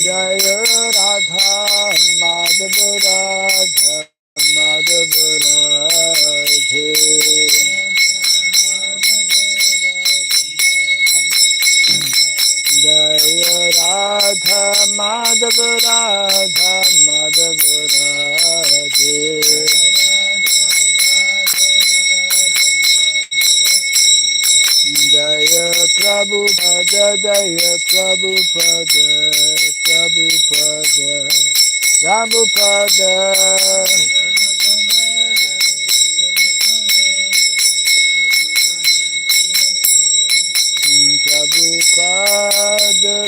Jaya Radha Madhava Radha Madhava Radhe Jaya Radha Madhava Radha Madhava Radhe Jaya Prabhupada Jaya Prabhupada Prabhupada Prabhupada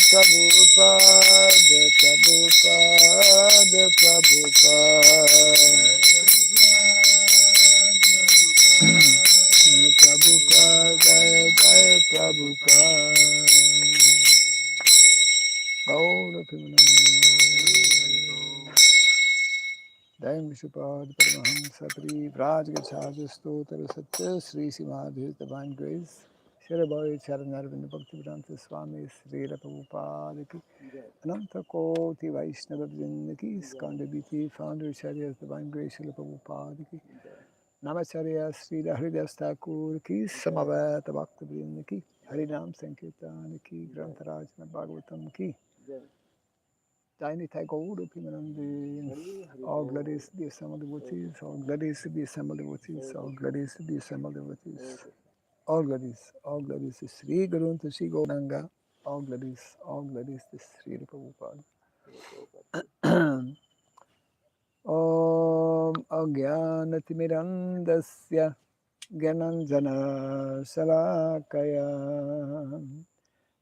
Prabhupada Prabhupada Prabhupada Prabhupada Jaya Prabhupada Gaura Pimanandi Jai Vishupad Paramahamsa Pri Vraj Gacharya Stotra Satya Sri Simadhi Divine Grace Shirabai Charanarvinda Bhaktivedanta Swami Sri Prabhupada Ki Ananta Koti Vaishnava Vrinda Ki Skandabiti Founder Charya Divine Grace Srila Prabhupada Ki Namacharya Sri Haridas Thakur Ki Samaveta Bhakta Vrinda Ki Harinam Sankirtan Ki Grantarajna Bhagavatam Ki Tiny Tagoda Pimanandi, all glorious to be assembled devotees, all glorious to be assembled devotees, all glorious to be assembled devotees, all glorious to Sri Guru to Sri Gauranga, all glorious to Sri Prabhupada. Om Agyanatimirandasya Gyananjana Salakaya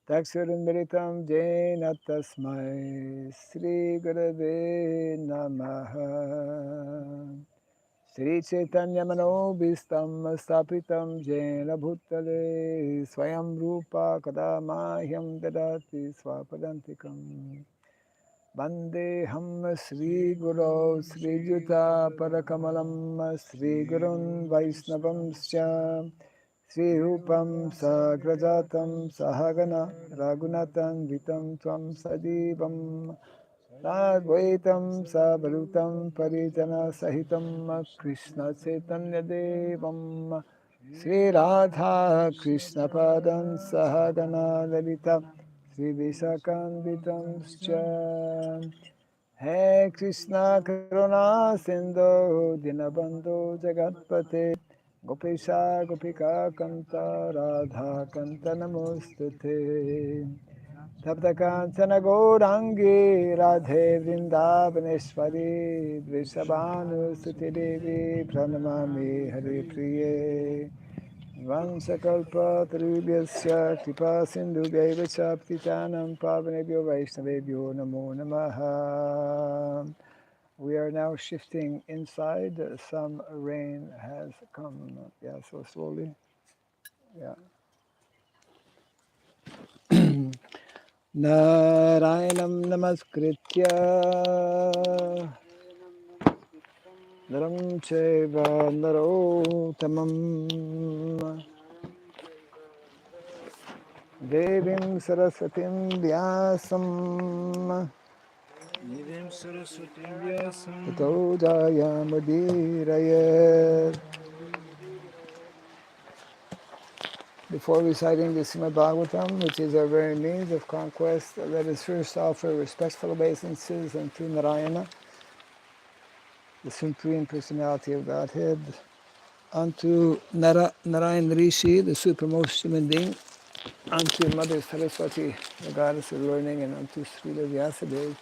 Taksurundaritam Jena Tasmai Sri Gurave Namaha Sri Chaitanya Manobhistam Stapitam Jena Bhutale Swayam Rupa Kadamahyam Dadati Swapadantikam Vandeham Sri Guru Sri Juta Parakamalam Sri Gurun Vaisnavamscha Sri Rupam Sagrajatam Sahagana Raghunatan Vitam Tvam Sajivam Sadvaitam Sabalutam Parijana Sahitam Krishna Chaitanya Devam Sri Radha Krishna Padan Sahagana Lalita Sri Vishakanvitam Scha He Krishna Karuna Sindhu Dinabandhu Jagatpate Gopesha Gopika Kanta Radha Kanta Namostute Taptakantana Gourangi Radhe Vrindavaneshwari Vrishabhanu Suti Devi Pranamami Hari Priye Vansakalpa Tarubhyasya Kripa Sindhu Deva Ptitanam Pavanebhyo Vaishnavebhyo Namo Namaha. We are now shifting inside. Some rain has come. Yeah, so slowly. Yeah. Narayanam Namaskritya Naram Chaiva Narottamam Devim Saraswatim Vyasam Tato Jayamudiraya. Before reciting the Srimad Bhagavatam, which is our very means of conquest, let us first offer respectful obeisances unto Narayana, the Supreme Personality of Godhead, unto Narayan Rishi, the supremmost human being, unto Mother Saraswati, the goddess of learning, and unto Srila Vyasadeva,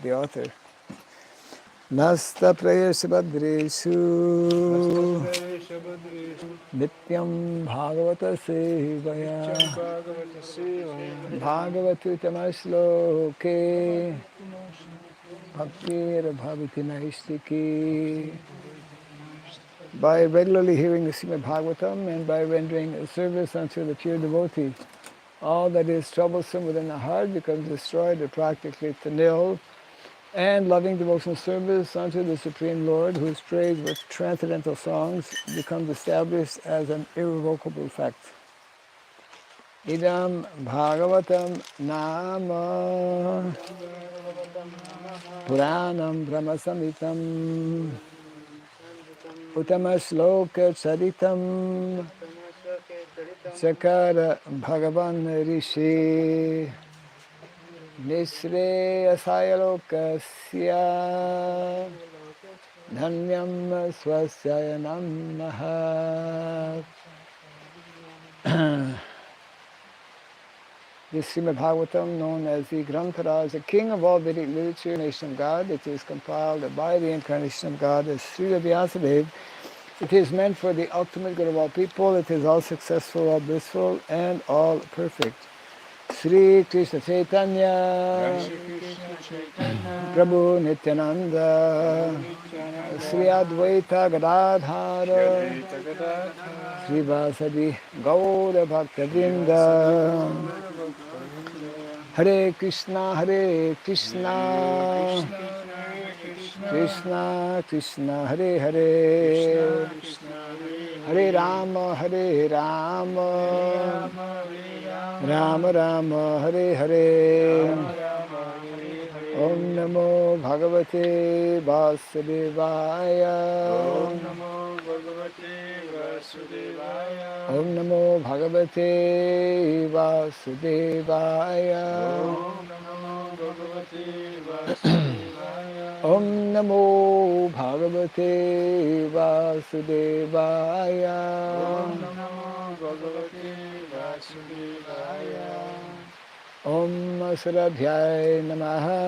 the author. Nasta Prayashabhadreshu Nityam Bhagavata Sevaya Bhagavatu Tamashloke Bhaktir Bhaviti Naistiki. By regularly hearing the Srimad Bhagavatam and by rendering a service unto the pure devotee, all that is troublesome within the heart becomes destroyed or practically to nil, and loving devotional service unto the Supreme Lord, who is praised with transcendental songs, becomes established as an irrevocable fact. idam bhagavatam nama puranam brahmasamitam uttamasloka charitam sakara bhagavan rishi nisreyasayalokasya dhanyam swasya namaha. This Srimad Bhagavatam, known as the Granthara, is the king of all Vedic literature, nation of God. It is compiled by the incarnation of God as Srila Vyasadeva. It is meant for the ultimate good of all people. It is all successful, all blissful, and all perfect. Sri Krishna Chaitanya, Prabhu Nityananda, Sri Advaita Gadadhara, Sri Vasadi Gaura Bhaktavrinda. Hare Krishna, Krishna Krishna, Hare Hare, Hare Rama, Rama Rama, Hare Hare. Om Namo Bhagavate Vasudevaya. Om Namo Bhagavate Vasudevaya. Om Namo Bhagavate Vasudevaya. Om Asradhyay Namaha.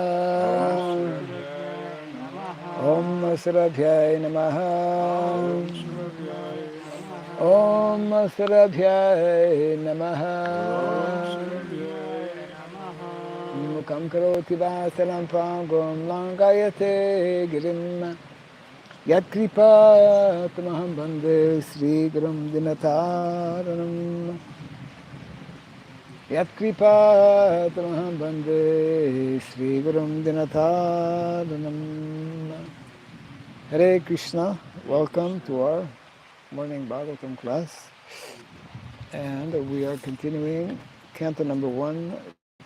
Om Asradhyay Namaha. Om Asradhyay Namaha. Mukam karoti vasalam pangam langayate girim. Yat kripa tamaham bande Sri Gurum Dinataranam. Yat kripa tamaham bande Sri Gurum Dinataranam. Hare Krishna, welcome to our morning Bhagavatam class. And we are continuing Canto number 1,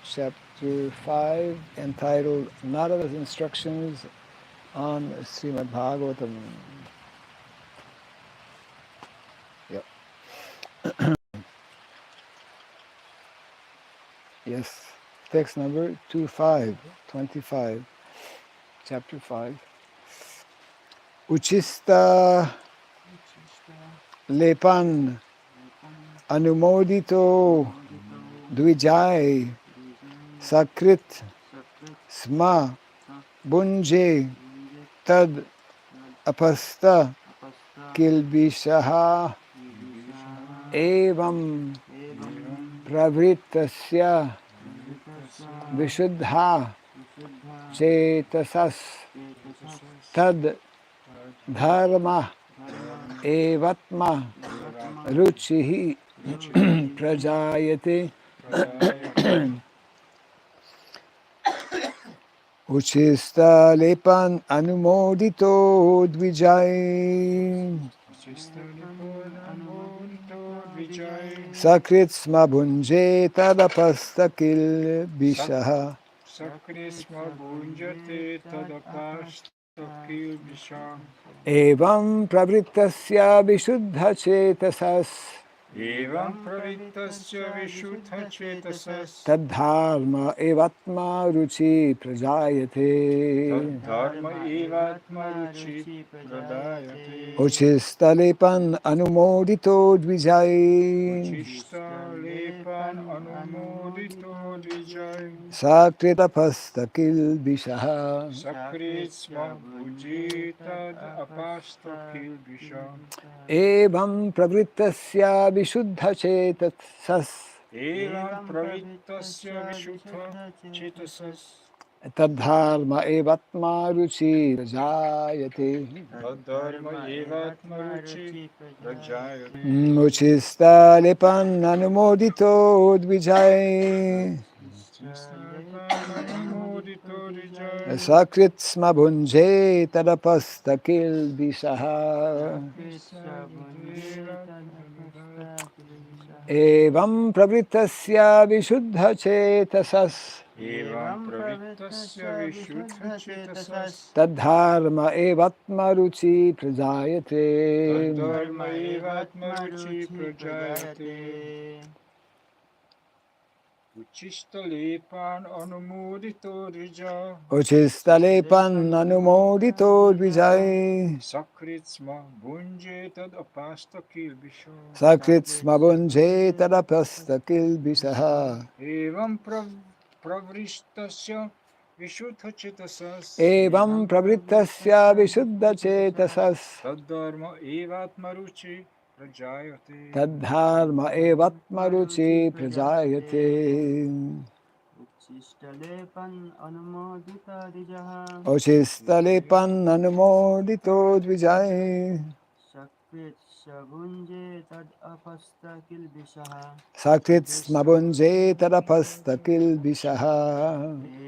Chapter 5, entitled Narada's Instructions on Srimad Bhagavatam. Yep. Yes. Text number 25, Chapter 5. Uchista Lepan Anumodito Dvijay Sakrit Sma Bunje Tad Apasta Kilbishaha Evam Pravrittasya Vishuddha Chetasas Tad Dharma Evatma Ruchihi Prajayate Uchista Lepan Anumodito Dvijay Sakrit Smabunje Tadapastakil Bishaha Evam Pravrittasya Vishuddha Chetasas Tadharma Evatma Ruchi Prajayate Uchistalepan Anumodito Dvijay Sakritapastakil Bishaha Evam Pravrittasya Vishuddha Chetasas Tadharma Evatma Ruchi Prajayate Uchistalepan Anumodito Dvijay Sakrit Smabunje Tadapastakil Bishaha. Evam pravrittasya vishuddha chetasas Evam pravrittasya vishuddha chetasas tadharma evatma ruchi prajayate. Tadharma evatma ruchi prajayate. Uchistalepan anumodito rija Uchistalepan anumodito dvijay Sakritsma bunje tad apasta kilbisha Sakritsma bunje tadapasta kilbisaha Evam pravristasya vishuddha chetasas Evam pravrittasya vishuddha chetasas Tadharma evatma ruchi prajayate Tadharma evatma ruchi prajayate. Uchistalepan anumodita dijaha Uchistalepan anumodito dvijay Sakrit sabunje tad apasta kilbisaha Sakritsma bunje tadapasta kilbisaha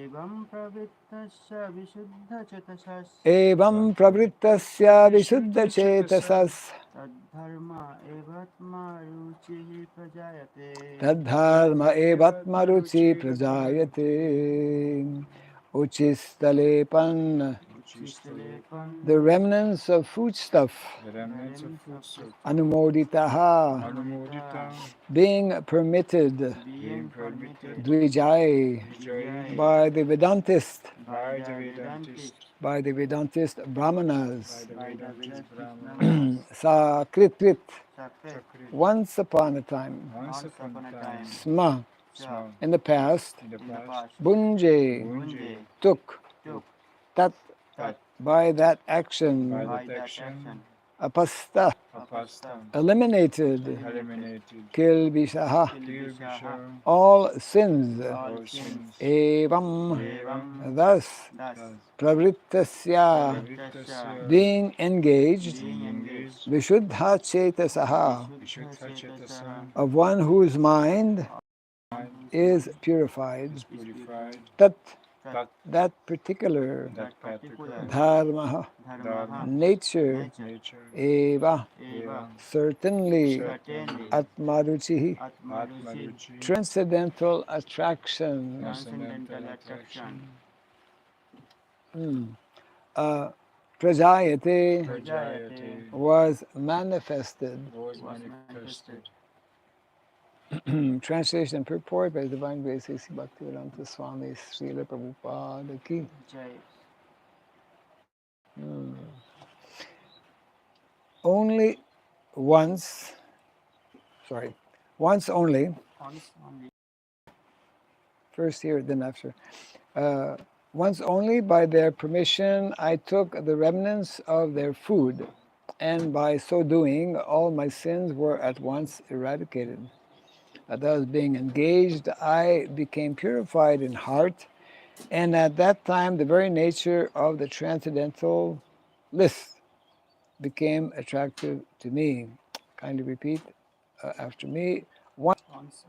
Evam pravittasya vishuddha chetasas Evam pravrittasya vishuddha chetasas Tadharma evatma ruchihi prajayate Tadharma evatma ruchi prajayate. Uchistalepan, Uchistalepan the remnants of foodstuff, The remnants of foodstuff anumoditaha, Anumodita being permitted, being permitted dvijay, Vijay by the Vedantist, by the Vedantist by the Vedantist by Brahmanas, the Vedantist Brahmanas Sakrit, Sakrit once upon a time, Once upon a time Sma, Sma in the past, in the past Bunje, Bunje took, took Tat, Tat by that by action, that action Apasta, Apasta eliminated, eliminated Kilbisaha, Kilbisha all sins, all sins Evam, Evam thus, Thus Pravrittasya, Pravrittasya being engaged, being engaged Vishuddha Chetasaha, Vishuddha Chetasa of one whose mind mind is purified, is purified Tat, Tat that particular that particular Dharma, Dharma nature, nature Eva, Eva certainly, certainly Atmaruchi, Atmaruchi transcendental attraction. transcendental attraction Prajayate Prajayate was manifested. was manifested. Translation and purport by His Divine Grace A.C. Bhaktivedanta Swami Srila Prabhupada Ki. Jai. Only once, once only, first here, then after. Once only, by their permission, I took the remnants of their food, and by so doing, all my sins were at once eradicated. Thus, being engaged, I became purified in heart, and at that time, the very nature of the transcendental list became attractive to me. Kindly repeat after me. Once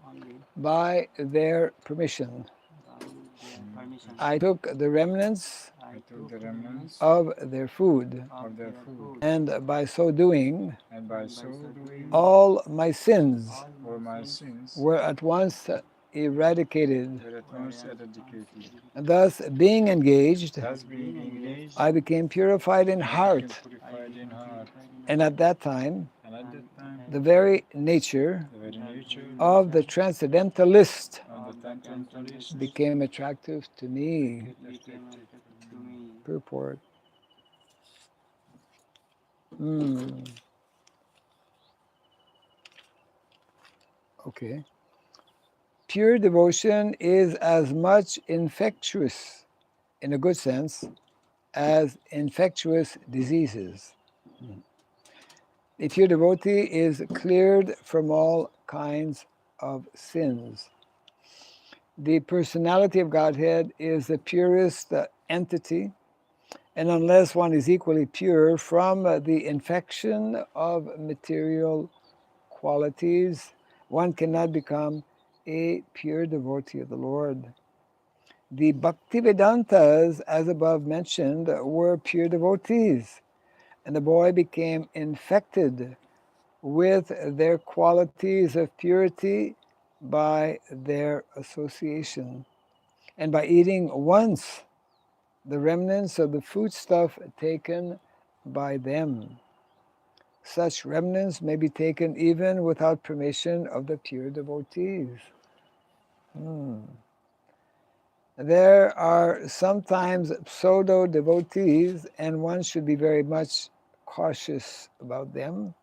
only by their permission, by their permission I took the remnants I took the remnants of their food, of their food, and by so doing, and by so doing, all my sins all my sins were at once eradicated. were at once eradicated. And thus, being engaged, Thus being engaged, I became purified in I heart, became purified in heart, and at that time, and at that time, the very nature the very nature of the transcendentalist of the transcendentalist became attractive to me. became attractive to me. Purport. Okay. Pure devotion is as much infectious, in a good sense, as infectious diseases. A pure devotee is cleared from all kinds of sins. The personality of Godhead is the purest entity, and unless one is equally pure from the infection of material qualities, one cannot become a pure devotee of the Lord. The Bhaktivedantas, as above mentioned, were pure devotees, and the boy became infected with their qualities of purity by their association, and by eating once the remnants of the foodstuff taken by them. Such remnants may be taken even without permission of the pure devotees. There are sometimes pseudo devotees, and one should be very much cautious about them.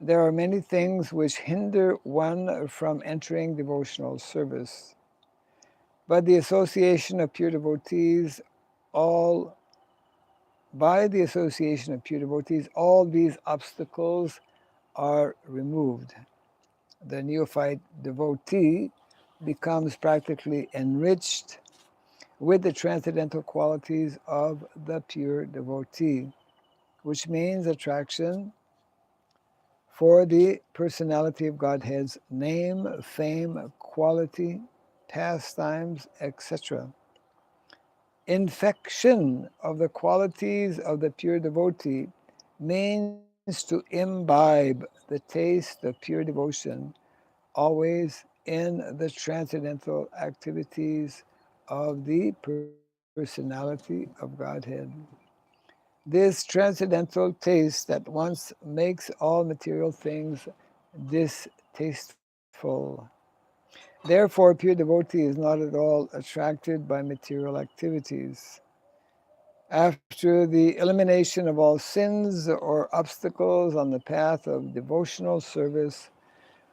There are many things which hinder one from entering devotional service. But the association of pure devotees, all by the association of pure devotees, all these obstacles are removed. The neophyte devotee becomes practically enriched with the transcendental qualities of the pure devotee, which means attraction for the personality of Godhead's name, fame, quality, pastimes, etc. Infection of the qualities of the pure devotee means to imbibe the taste of pure devotion always in the transcendental activities of the personality of Godhead. This transcendental taste at once makes all material things distasteful. Therefore, pure devotee is not at all attracted by material activities. After the elimination of all sins or obstacles on the path of devotional service,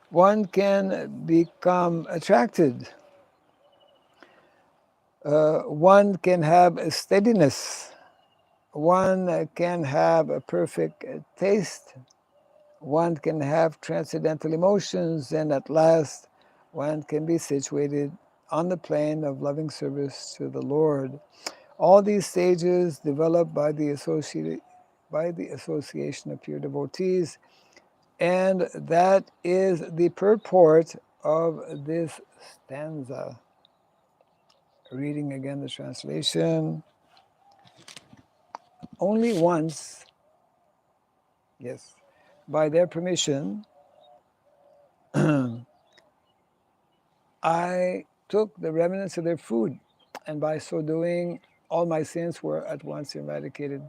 one can become attracted. One can have a steadiness. One can have a perfect taste. One can have transcendental emotions, and at last, one can be situated on the plane of loving service to the Lord. All these stages developed by the association of pure devotees, and that is the purport of this stanza. Reading again the translation. Only once, yes, by their permission, I took the remnants of their food, and by so doing, all my sins were at once eradicated.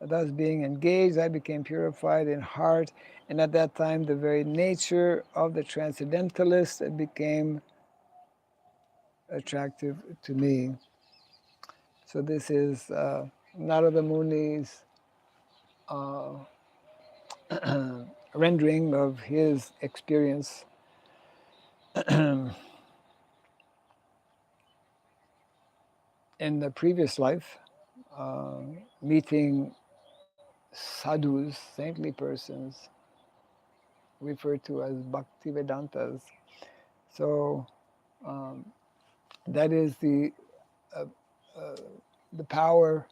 Thus, being engaged, I became purified in heart, and at that time, the very nature of the transcendentalist became attractive to me. So, this is Narada Muni's uh, rendering of his experience in the previous life, meeting sadhus, saintly persons, referred to as bhakti vedantas. So um, that is uh, uh, the power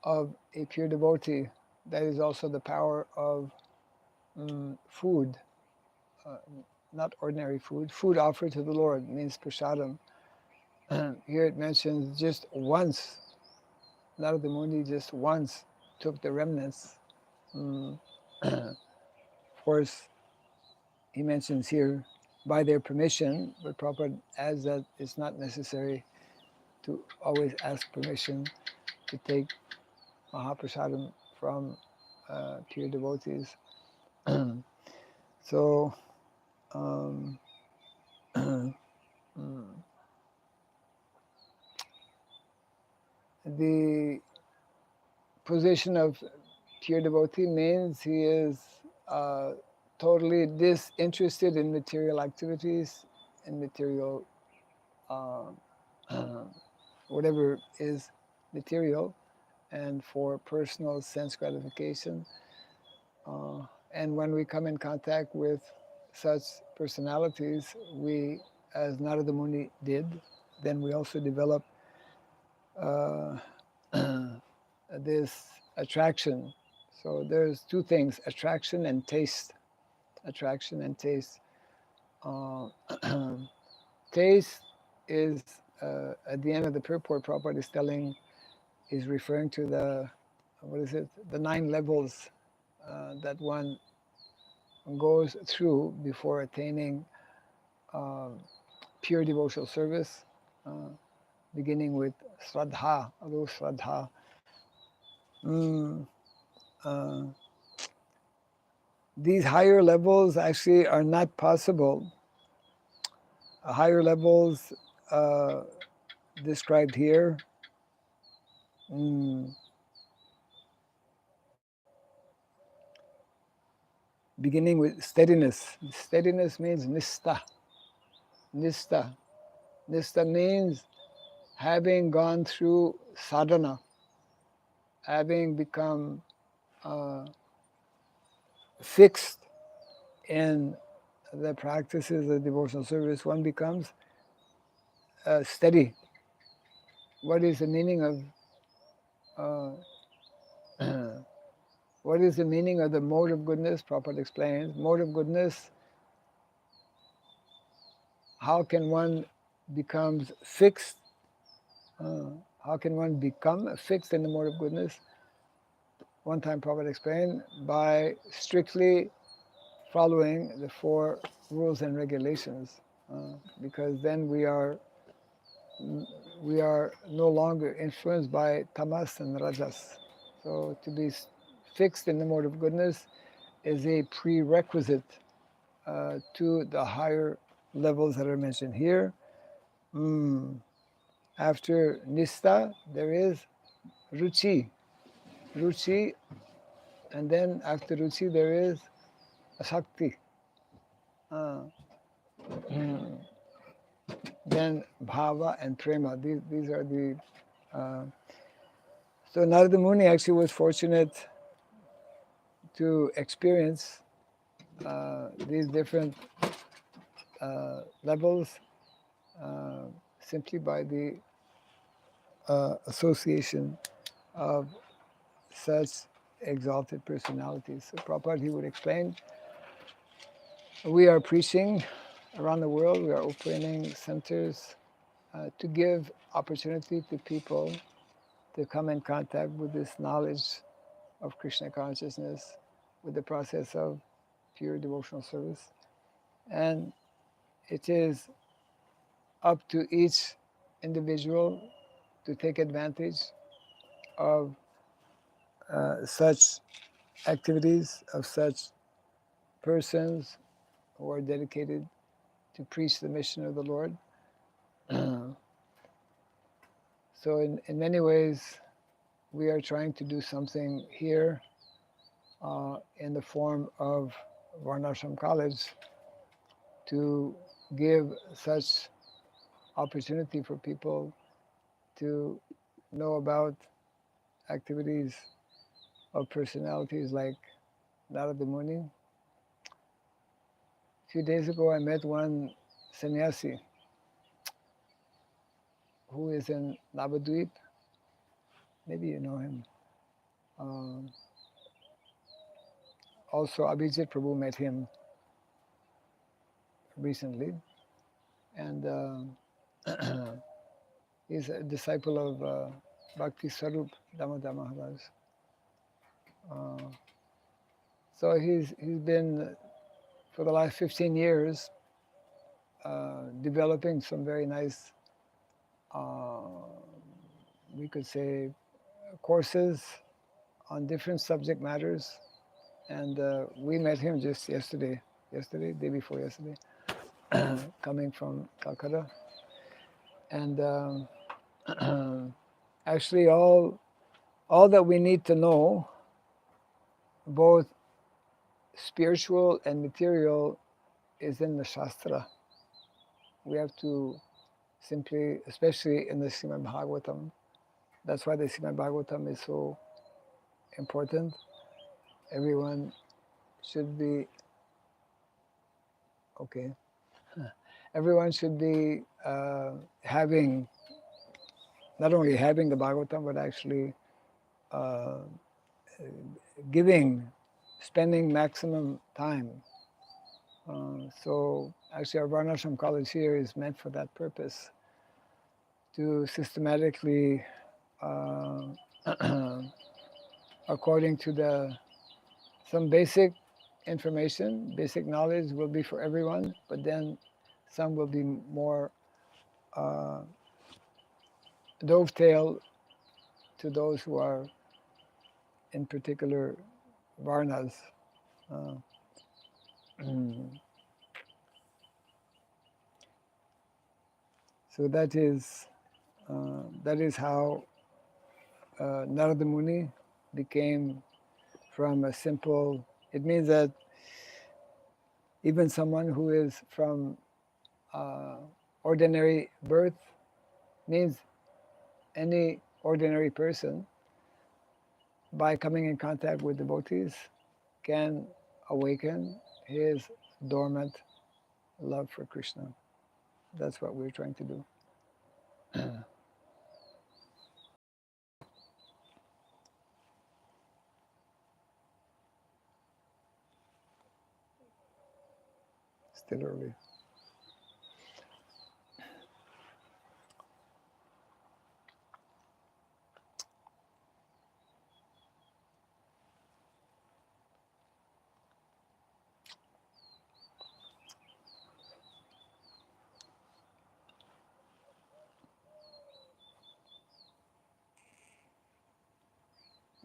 of a pure devotee. That is also the power of food, uh, not ordinary food. Food offered to the Lord means prasadam. Here it mentions just once. Narada Muni just once took the remnants. Of course, he mentions here by their permission, but Prabhupada adds that it's not necessary to always ask permission to take Mahaprasadam from pure devotees. So, um, the position of pure devotee means he is uh, totally disinterested in material activities, in material, uh, whatever is material, and for personal sense gratification. And when we come in contact with such personalities, we, as Narada Muni did, then we also develop uh, this attraction. So there's two things: attraction and taste. Attraction and taste. Uh, taste is at the end of the purport. Prabhupada is telling, is referring to the, what is it? The 9 levels that one goes through before attaining pure devotional service, beginning with Shraddha, although Shraddha. Mm, uh, these higher levels actually are not possible. Higher levels described here, mm, beginning with steadiness. Steadiness means nista. Nista. Nista means having gone through sadhana, having become fixed in the practices of devotional service, one becomes steady. What is the meaning of what is the meaning of the mode of goodness? Prabhupada explains. Mode of goodness, how can one becomes fixed? How can one become fixed in the mode of goodness? One time Prabhupada explained, by strictly following the 4 rules and regulations, because then we are no longer influenced by tamas and rajas. So to be fixed in the mode of goodness is a prerequisite to the higher levels that are mentioned here. After nista, there is ruchi. Ruchi, and then after ruchi, there is asakti. Then bhava and prema. These are the. So Narada Muni actually was fortunate to experience these different levels simply by the association of such exalted personalities. So Prabhupada, he would explain, we are preaching around the world, we are opening centers to give opportunity to people to come in contact with this knowledge of Krishna consciousness, with the process of pure devotional service. And it is up to each individual to take advantage of such activities, of such persons who are dedicated to preach the mission of the Lord. So in many ways, we are trying to do something here in the form of Varnashram College to give such opportunity for people to know about activities of personalities like Narada Muni. A few days ago, I met one sannyasi who is in Navadvip. Maybe you know him. Also, Abhijit Prabhu met him recently, and he's a disciple of Bhakti Sarup Damodar Maharaj. So he's been, for the last 15 years, developing some very nice, we could say, courses on different subject matters. And we met him just yesterday, day before yesterday, coming from Calcutta. And actually all that we need to know, both spiritual and material, is in the Shastra. We have to simply, especially in the Srimad Bhagavatam, that's why the Srimad Bhagavatam is so important. Everyone should be, okay, everyone should be having, not only having the Bhagavatam, but actually spending maximum time. So actually our Varnashram College here is meant for that purpose, to systematically, according to some basic information, basic knowledge will be for everyone, but then some will be more uh, dovetail to those who are in particular varnas. Uh, so that is how Narada Muni became from a simple. It means that even someone who is from uh, ordinary birth, means any ordinary person, by coming in contact with devotees, can awaken his dormant love for Krishna. That's what we're trying to do. Still early.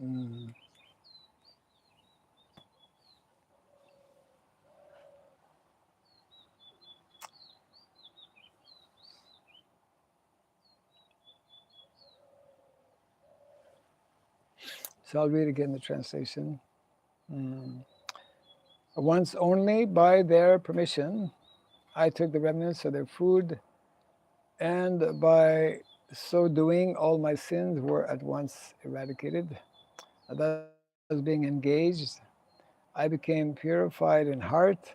Mm. So I'll read again the translation. Mm. Once only, by their permission, I took the remnants of their food, and by so doing, all my sins were at once eradicated. Thus, being engaged, I became purified in heart,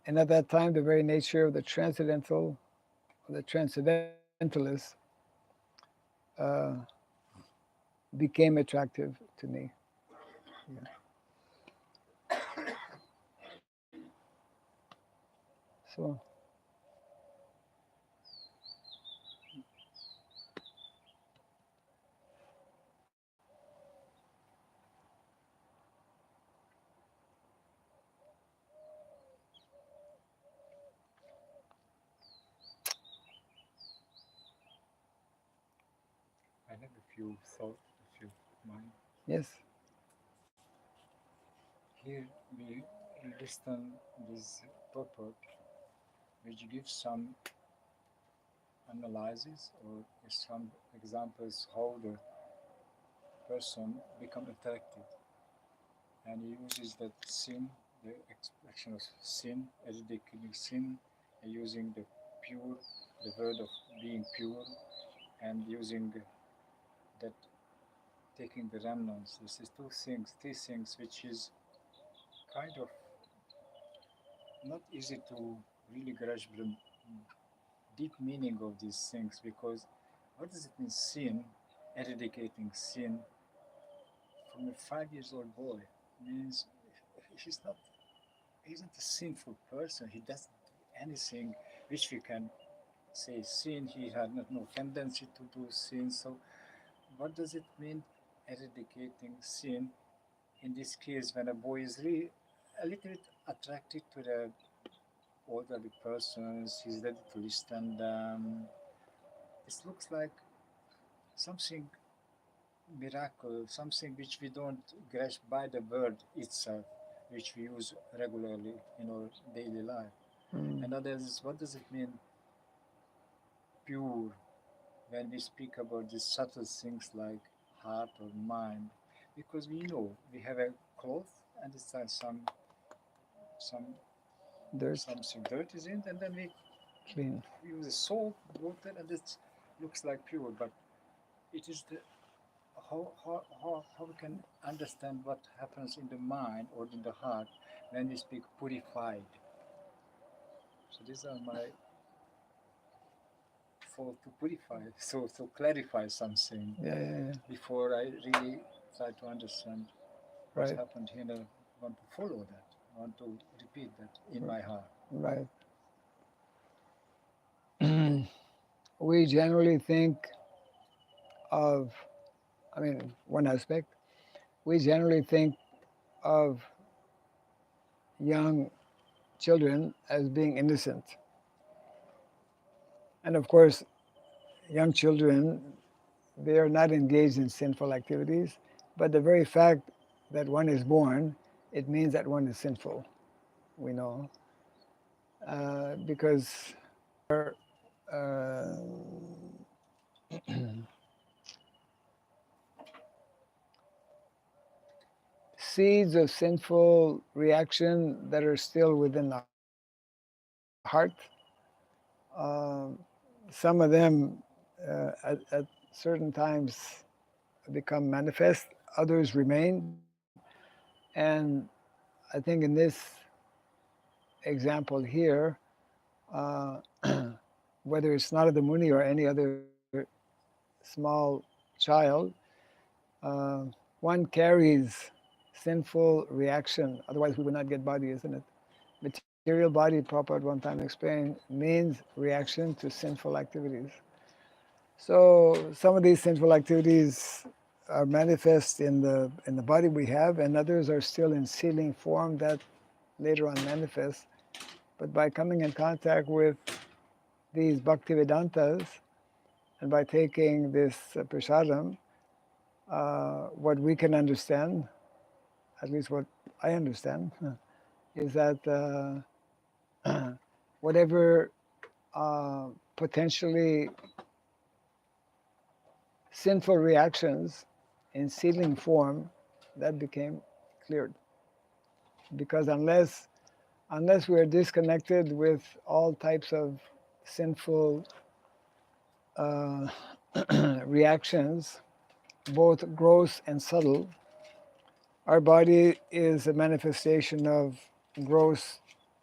and at that time, the very nature of the transcendentalist, uh, became attractive to me. Yeah. So, I have a few thoughts, a few mine. yes. Here we listen this purport, which gives some analysis or some examples how the person become attracted, and he uses that sin, the expression of sin, as the killing sin, and using the pure, the word of being pure, and using that taking the remnants. This is three things, which is kind of not easy to really grasp the deep meaning of these things, because what does it mean sin, eradicating sin from a 5 years old boy? Means he's not he's not a sinful person. He doesn't do anything which we can say sin. He had no tendency to do sin. So what does it mean eradicating sin in this case when a boy is really a little bit attracted to the elderly persons, he's ready to listen them. It looks like something miracle, something which we don't grasp by the word itself, which we use regularly in our daily life. And others, what does it mean pure when we speak about these subtle things like heart or mind? Because we know we have a cloth and it's some Dirt, something dirt is in, and then we clean. use a soap, water, and it looks like pure, but it is the how we can understand what happens in the mind or in the heart when we speak purified. So these are my thought to purify, so to clarify something Yeah. before I really try to understand what Right, happened here. I want to follow that. I want to repeat that in my heart. right. We generally think of, I mean, one aspect, we generally think of young children as being innocent. And of course, young children, they are not engaged in sinful activities, but the very fact that one is born, it means that one is sinful, we know. Because uh, seeds of sinful reaction that are still within the heart, um, some of them at certain times become manifest, others remain. And I think in this example here, uh, whether it's Narada Muni or any other small child, uh, one carries sinful reaction. Otherwise, we would not get body, isn't it? Material body, Prabhupada one time explained, means reaction to sinful activities. So some of these sinful activities are manifest in the body we have, and others are still in sealing form that later on manifest. But by coming in contact with these Bhaktivedantas and by taking this prasadam, what we can understand, at least what I understand, is that whatever potentially sinful reactions in seedling form, that became cleared. Because unless we are disconnected with all types of sinful uh, reactions, both gross and subtle, our body is a manifestation of gross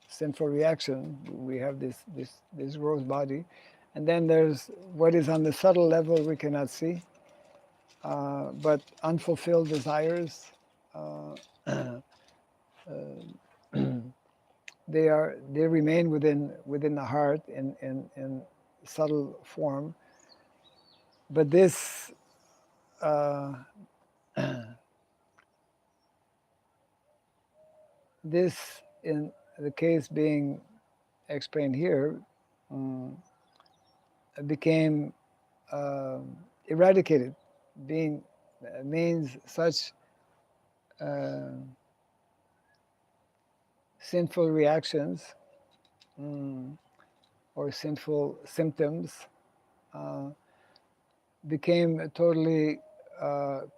sinful reaction. We have this gross body, and then there's what is on the subtle level we cannot see, but unfulfilled desires. Uh, they remain within the heart in subtle form, but uh, this in the case being explained here um, became eradicated, being means such uh, sinful reactions or sinful symptoms uh, became totally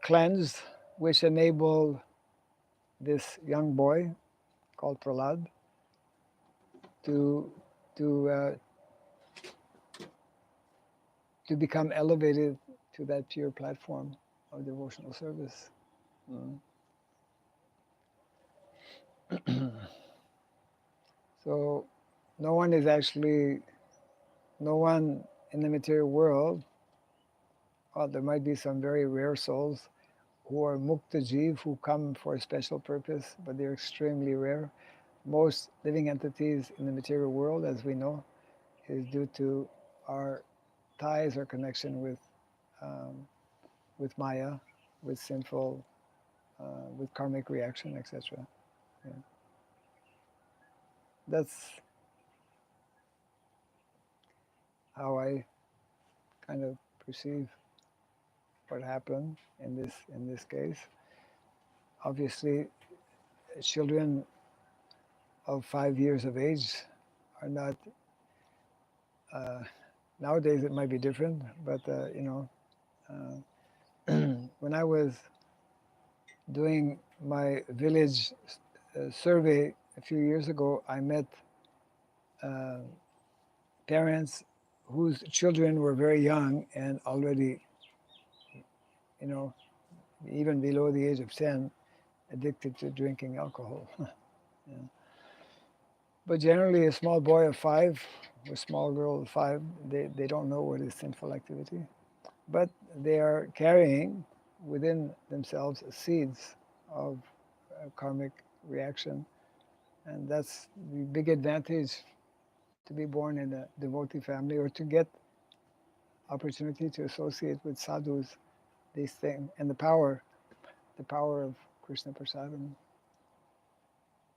cleansed, which enabled this young boy called Prahlad to to uh, to become elevated to that pure platform of devotional service. Mm. So no one is actually, no one in the material world, well, there might be some very rare souls who are mukta jiv, who come for a special purpose, but they're extremely rare. Most living entities in the material world, as we know, is due to our ties or connection um, with Maya, with sinful, with karmic reaction, etc. Yeah. That's how I kind of perceive what happened in this case. Obviously, children of 5 years of age are not. Uh, Nowadays, it might be different, but when I was doing my village survey a few years ago, I met uh, parents whose children were very young and already, you know, even below the age of 10, addicted to drinking alcohol. Yeah. But generally, a small boy of 5 or a small girl of 5, they don't know what is sinful activity, but they are carrying within themselves seeds of karmic reaction. And that's the big advantage to be born in a devotee family or to get opportunity to associate with sadhus, these things, and the power of Krishna Prasadam.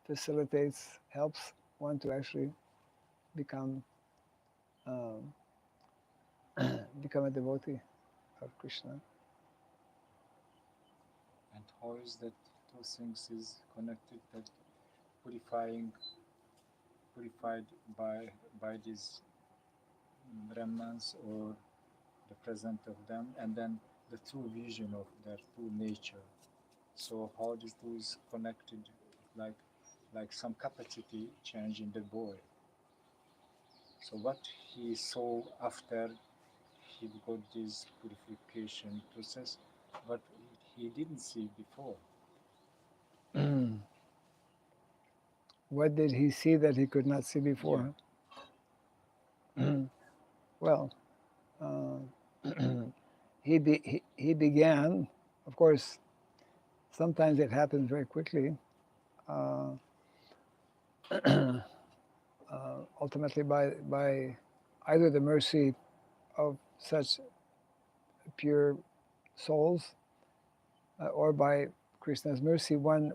facilitates, helps one to actually become become a devotee of Krishna. And how is that two things is connected? That purifying, purified by these remnants or the present of them, and then the true vision of their true nature. So how these two is connected, like some capacity change in the boy. So what he saw after he got this purification process, but he didn't see before. What did he see that he could not see before? Yeah. Well, he began, of course, sometimes it happens very quickly, ultimately by either the mercy of such pure souls or by Krishna's mercy. When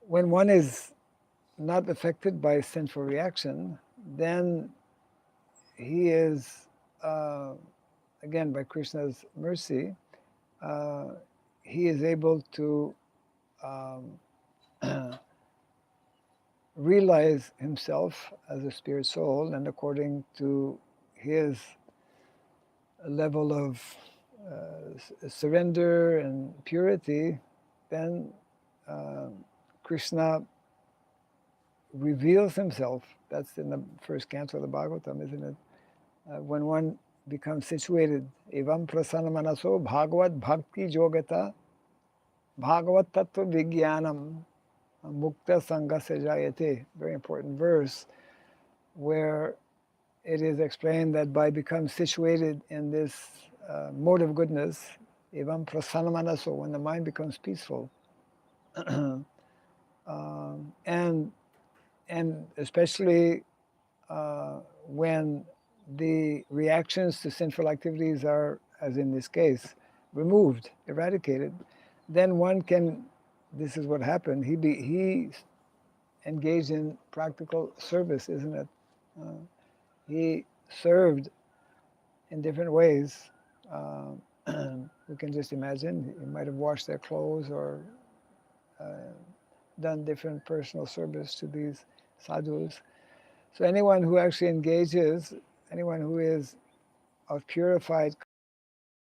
one is not affected by sinful reaction, then he is, again, by Krishna's mercy, he is able to realize himself as a spirit soul, and according to his level of surrender and purity, then Krishna reveals himself. That's in the first canto of the Bhagavatam, isn't it? When one becomes situated, evam prasana manaso bhagavad bhakti yogata bhagavad tattva vijnanam mukta sangha se jayate. Very important verse where it is explained that by becoming situated in this mode of goodness, evam prasana manaso, when the mind becomes peaceful, and especially when the reactions to sinful activities are, as in this case, removed, eradicated, then one can, this is what happened, he engaged in practical service, isn't it? He served in different ways. We can just imagine, he might have washed their clothes or done different personal service to these sadhus. So anyone who actually engages, anyone who is of purified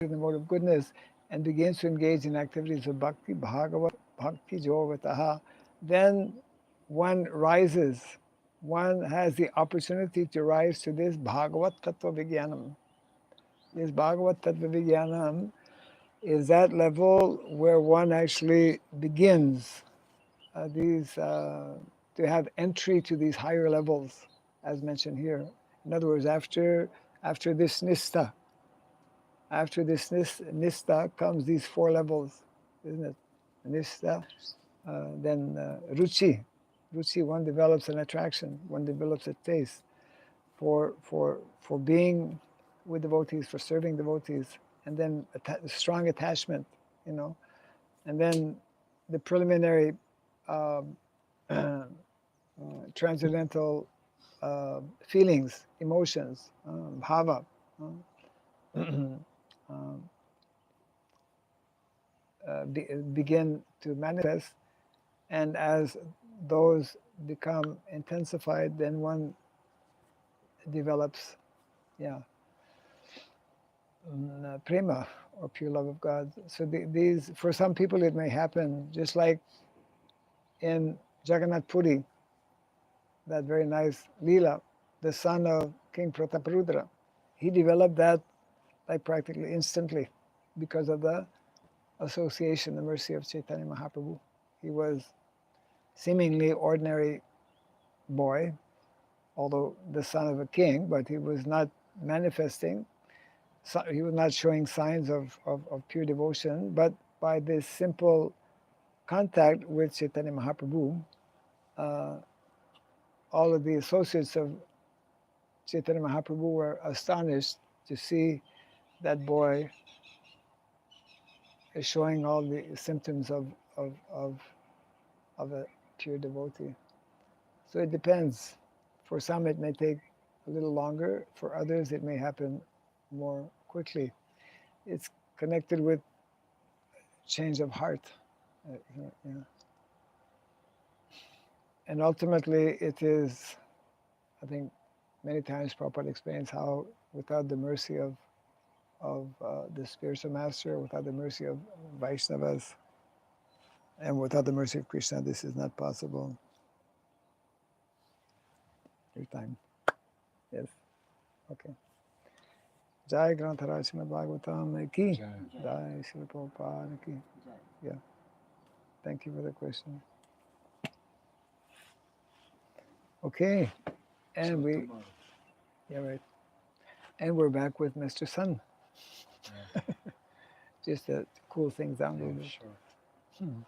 in the mode of goodness and begins to engage in activities of bhakti, bhagavat, bhakti yogataha, then one rises, one has the opportunity to rise to this bhagavat tattva vijnanam. This bhagavat tattva vijnanam is that level where one actually begins to have entry to these higher levels, as mentioned here. In other words, after this nista, after this nista comes these four levels, isn't it? Nista, then ruchi. Ruchi, one develops an attraction, one develops a taste for being with devotees, for serving devotees, and then strong attachment, and then the preliminary transcendental feelings, emotions, bhava, begin to manifest. And as those become intensified, then one develops, prema, or pure love of God. So these, for some people, it may happen just like in Jagannath Puri, that very nice Leela, the son of King Prataparudra. He developed that like practically instantly because of the association, the mercy of Chaitanya Mahaprabhu. He was seemingly ordinary boy, although the son of a king, but he was not manifesting, he was not showing signs of pure devotion, but by this simple contact with Chaitanya Mahaprabhu, all of the associates of Chaitanya Mahaprabhu were astonished to see that boy is showing all the symptoms of pure devotee. So it depends. For some, it may take a little longer. For others, it may happen more quickly. It's connected with change of heart. Yeah. And ultimately, it is, I think, many times Prabhupada explains how without the mercy of the spiritual master, without the mercy of Vaishnavas, and without the mercy of Krishna, this is not possible. Your time. Yes. Okay. Jai Granthara Srimad Bhagavatam ki. Jai. Jai Srila Prabhupada ki. Jai. Yeah. Thank you for the question. Okay. And So we, tomorrow. yeah, right. And we're back with Mr. Sun. Yeah. Just to cool things down a little Yeah, bit. sure. Hmm.